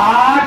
8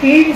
3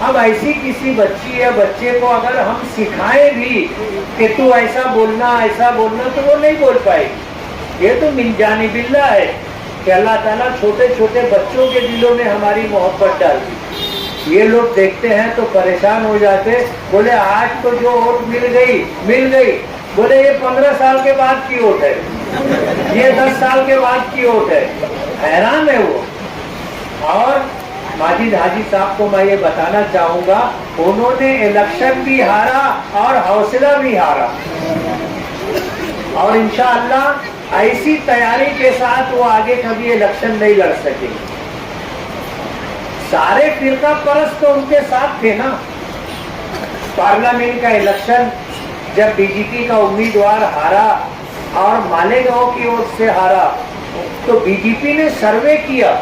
اب ایسی کسی بچی یا بچے کو اگر ہم سکھائیں بھی کہ تو ایسا بولنا تو وہ نہیں بول پائے گی. یہ تو من جانب اللہ ہے کہ اللہ تعالیٰ چھوٹے چھوٹے بچوں کے دلوں میں ہماری محبت ڈال دی. یہ لوگ دیکھتے ہیں تو پریشان ہو جاتے, بولے آج تو جو ووٹ مل گئی, بولے یہ 15 سال کے بعد کی ووٹ ہے, یہ 10 سال کے بعد کی ووٹ ہے. حیران ہے وہ. اور ماجد حاجی صاحب کو میں یہ بتانا چاہوں گا, انہوں نے الیکشن بھی ہارا اور حوصلہ بھی ہارا, اور انشاءاللہ ایسی تیاری کے ساتھ وہ آگے کبھی الیکشن نہیں لڑ سکے. سارے فرقہ پرست تو ان کے ساتھ تھے نا. پارلیمنٹ کا الیکشن جب بی جے پی کا امیدوار ہارا اور مالیگاؤں کی اور سے ہارا, تو بی جے پی نے سروے کیا,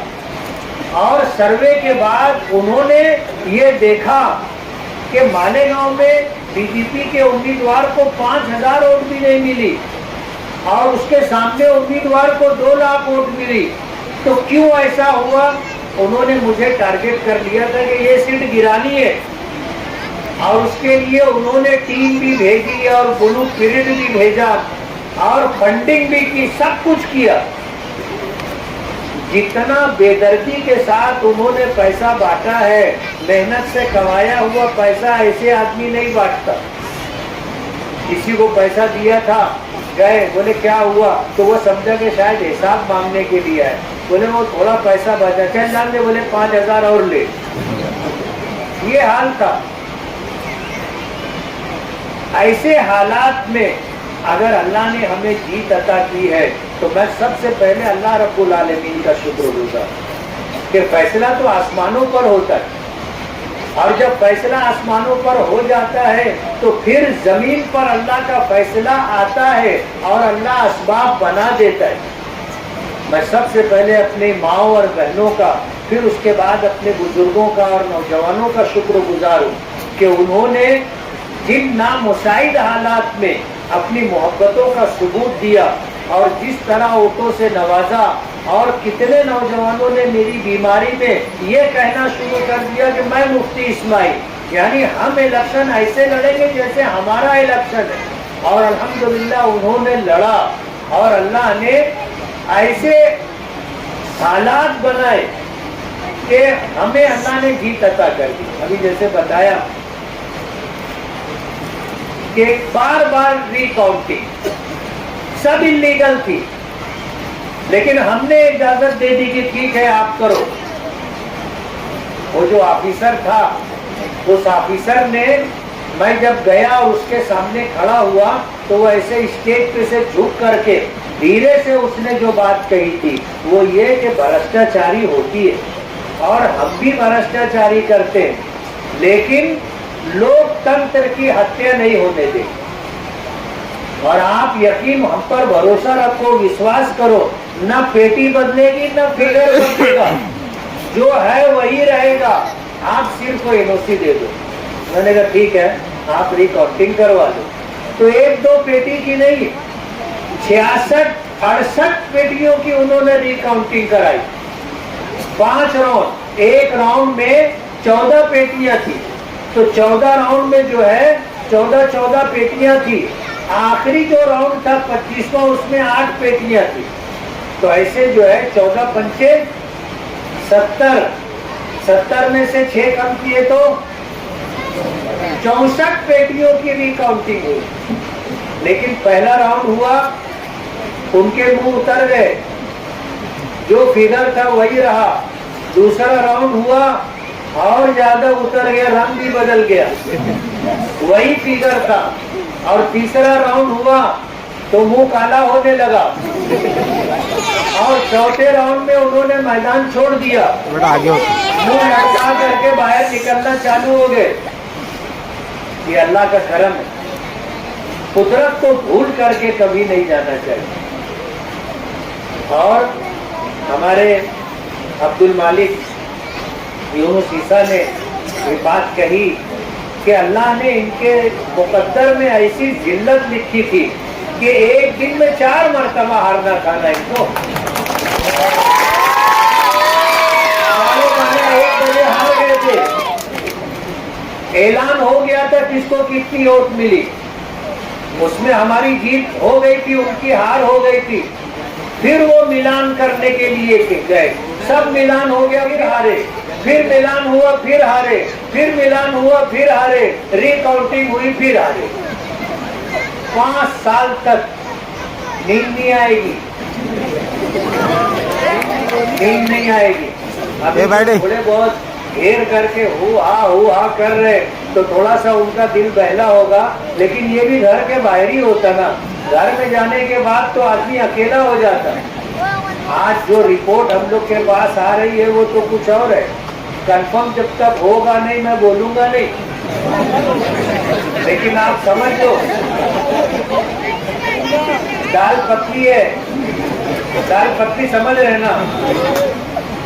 اور سروے کے بعد انہوں نے یہ دیکھا کہ مالیگاؤں میں بی جے پی کے امیدوار کو 5000 ووٹ بھی نہیں ملی, اور اس کے سامنے امیدوار کو 2 لاکھ ووٹ ملی. تو کیوں ایسا ہوا؟ انہوں نے مجھے ٹارگٹ کر لیا تھا کہ یہ سیٹ گرانی ہے, اور اس کے لیے انہوں نے ٹیم بھی بھیجی اور بلو پریڈ بھی بھیجا اور فنڈنگ بھی کی, سب کچھ کیا. جتنا بے دردی کے ساتھ انہوں نے پیسہ بانٹا ہے, محنت سے کمایا ہوا پیسہ ایسے آدمی نہیں بانٹتا. کسی کو پیسہ دیا تھا, گئے, بولے کیا ہوا, تو وہ سمجھا کہ شاید حساب مانگنے کے لیے ہے, بولے وہ تھوڑا پیسہ بچا, چل جان دے, بولے 5000 اور لے. یہ حال تھا. ایسے حالات میں اگر اللہ نے ہمیں جیت عطا کی ہے تو میں سب سے پہلے اللہ رب العالمین کا شکر گزار کہ فیصلہ تو آسمانوں پر ہوتا ہے, اور جب فیصلہ آسمانوں پر ہو جاتا ہے تو پھر زمین پر اللہ کا فیصلہ آتا ہے اور اللہ اسباب بنا دیتا ہے. میں سب سے پہلے اپنی ماؤں اور بہنوں کا, پھر اس کے بعد اپنے بزرگوں کا اور نوجوانوں کا شکر گزار ہوں کہ انہوں نے جن نامساعد حالات میں اپنی محبتوں کا ثبوت دیا, اور جس طرح ووٹوں سے نوازا, اور کتنے نوجوانوں نے میری بیماری میں یہ کہنا شروع کر دیا کہ میں مفتی اسماعیل, یعنی ہم الیکشن ایسے لڑیں گے جیسے ہمارا الیکشن ہے. اور الحمدللہ انہوں نے لڑا, اور اللہ نے ایسے حالات بنائے کہ ہمیں اللہ نے جیت عطا کر دی. ابھی جیسے بتایا کہ بار بار ری کاؤنٹنگ سب انلیگل تھی, لیکن ہم نے اجازت دے دی کہ ٹھیک ہے آپ کرو. وہ جو آفیسر تھا, اس آفیسر نے, میں جب گیا اور اس کے سامنے کھڑا ہوا تو وہ ایسے اسٹیج پہ سے جھک کر کے دھیرے سے اس نے جو بات کہی تھی وہ یہ کہ بھرشٹاچاری ہوتی ہے اور ہم بھی بھرشٹاچاری کرتے ہیں, لیکن لوگ تنتر کی ہتیا نہیں ہونے دیں. اور آپ یقین ہم پر بھروسہ رکھو, وشواس کرو, نہ پیٹی بدلے گی نہ فگر بدلے گا, جو ہے وہی رہے گا. آپ صرف کو NOC دے دو. میں نے کہا ٹھیک ہے آپ ری کاؤنٹنگ کروا دو. تو 1-2 پیٹی کی نہیں, 66-68 پیٹیوں کی انہوں نے ری کاؤنٹنگ کرائی. 5 راؤنڈ, ایک راؤنڈ میں 14 پیٹیاں تھی, تو 14 راؤنڈ میں جو ہے 14 پیٹیاں تھی. آخری جو راؤنڈ تھا 25واں, اس میں 8 پیٹیاں تھی. تو ایسے جو ہے 14 پنچے 70 میں سے 6 کم کیے تو 64 پیٹیوں کی ری کاؤنٹنگ ہوئی. لیکن پہلا راؤنڈ ہوا, ان کے منہ اتر گئے, جو فگر تھا وہی رہا. دوسرا راؤنڈ ہوا اور زیادہ اتر گیا, رنگ بھی بدل گیا, وہی فگر تھا. اور تیسرا راؤنڈ ہوا تو منہ کالا ہونے لگا, اور چوتھے راؤنڈ میں انہوں نے میدان چھوڑ دیا, منہ لٹکا کر کے باہر نکلنا چالو ہو گئے. یہ اللہ کا کرم ہے. قدرت کو بھول کر کے کبھی نہیں جانا چاہیے. اور ہمارے عبد المالک یونس عیسیٰ نے یہ بات کہی کہ اللہ نے ان کے مقدر میں ایسی ذلت لکھی تھی کہ ایک دن میں 4 مرتبہ ہارنا کھانا ان کو. 1 بجے ہار گئے تھے, اعلان ہو گیا تھا کس کو کتنی ووٹ ملی، اس میں ہماری جیت ہو گئی تھی، ان کی ہار ہو گئی تھی. پھر وہ ملان کرنے کے لیے گئے، سب ملان ہو گیا، پھر ہارے، پھر ملان ہوا پھر ہارے، پھر ملان ہوا پھر ہارے، ری کاؤنٹنگ ہوئی پھر ہارے. 5 سال تک نیند نہیں آئے گی، نیند نہیں آئے گی. ابھی تھوڑے بہت گھیر کر کے ہو ہا کر رہے تو تھوڑا سا ان کا دل بہلا ہوگا، لیکن یہ بھی گھر کے باہر ہی ہوتا نا. گھر میں جانے کے بعد تو آدمی اکیلا ہو جاتا. آج جو رپورٹ ہم لوگ کے پاس آ رہی ہے وہ تو کچھ اور ہے. کنفرم جب تک ہوگا نہیں میں بولوں گا نہیں، لیکن آپ سمجھ لو دال پتلی ہے، دال پتلی سمجھ رہے نا.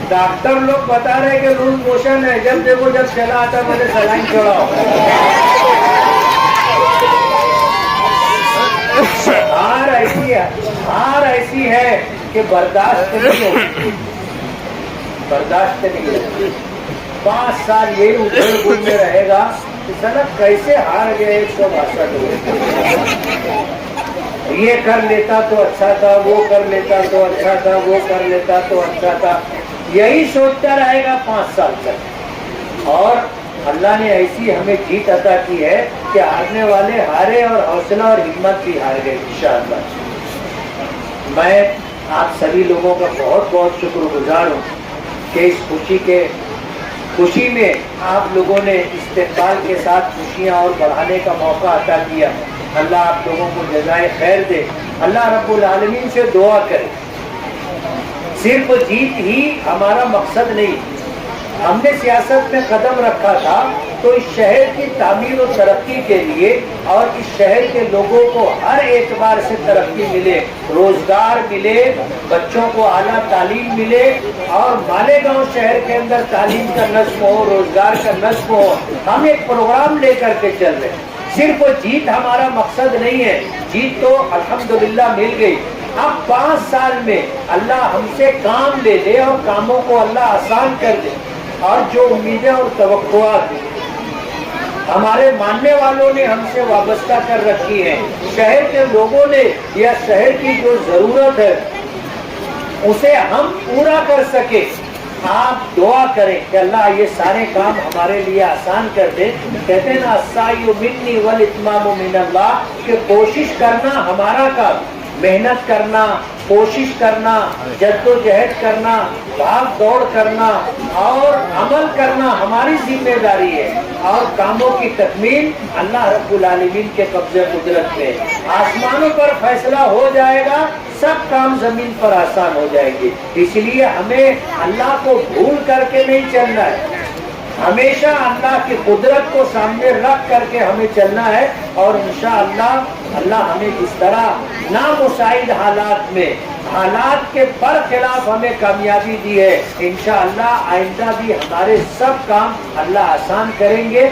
ڈاکٹر لوگ بتا رہے کہ لوز موشن ہے، جب دیکھو جب چلا آتا مجھے سلائن چڑھاؤ. ہار ایسی ہے کہ برداشت نہیں ہوتی، برداشت نہیں ہوتی. 5 سال یہ ادھر گھومتے رہے گا کہ سلا کیسے ہار گئے 162. یہ کر لیتا تو اچھا تھا، وہ کر لیتا تو اچھا تھا، وہ کر لیتا تو اچھا تھا، یہی سوچتا رہے گا 5 سال تک. اور اللہ نے ایسی ہمیں جیت عطا کی ہے کہ ہارنے والے ہارے اور حوصلہ اور ہمت بھی ہار گئے انشاءاللہ. میں آپ سبھی لوگوں کا بہت بہت شکر گزار ہوں کہ اس خوشی میں آپ لوگوں نے استقبال کے ساتھ خوشیاں اور بڑھانے کا موقع عطا کیا. اللہ آپ لوگوں کو جزائے خیر دے. اللہ رب العالمین سے دعا کرے. صرف جیت ہی ہمارا مقصد نہیں، ہم نے سیاست میں قدم رکھا تھا تو اس شہر کی تعمیر و ترقی کے لیے اور اس شہر کے لوگوں کو ہر اعتبار سے ترقی ملے، روزگار ملے، بچوں کو اعلیٰ تعلیم ملے اور مالیگاؤں شہر کے اندر تعلیم کا نظم ہو، روزگار کا نظم ہو. ہم ایک پروگرام لے کر کے چل رہے ہیں. صرف جیت ہمارا مقصد نہیں ہے، جیت تو الحمدللہ مل گئی. اب 5 سال میں اللہ ہم سے کام لے لے اور کاموں کو اللہ آسان کر دے. اور جو امیدیں اور توقعات ہمارے ماننے والوں نے ہم سے وابستہ کر رکھی ہیں، شہر کے لوگوں نے یا شہر کی جو ضرورت ہے اسے ہم پورا کر سکے. آپ دعا کریں کہ اللہ یہ سارے کام ہمارے لیے آسان کر دے. کہتے ہیں نا السعی منی والاتمام من اللہ، کہ کوشش کرنا ہمارا کام، محنت کرنا، کوشش کرنا، جد و جہد کرنا، بھاگ دوڑ کرنا اور عمل کرنا ہماری ذمہ داری ہے. اور کاموں کی تکمیل اللہ رب العالمین کے قبضے قدرت میں. آسمانوں پر فیصلہ ہو جائے گا، سب کام زمین پر آسان ہو جائیں گے. اس لیے ہمیں اللہ کو بھول کر کے نہیں چلنا ہے، ہمیشہ اللہ کی قدرت کو سامنے رکھ کر کے ہمیں چلنا ہے. اور انشاءاللہ اللہ ہمیں اس طرح نامساعد حالات میں، حالات کے برخلاف ہمیں کامیابی دی ہے. انشاءاللہ آئندہ بھی ہمارے سب کام اللہ آسان کریں گے.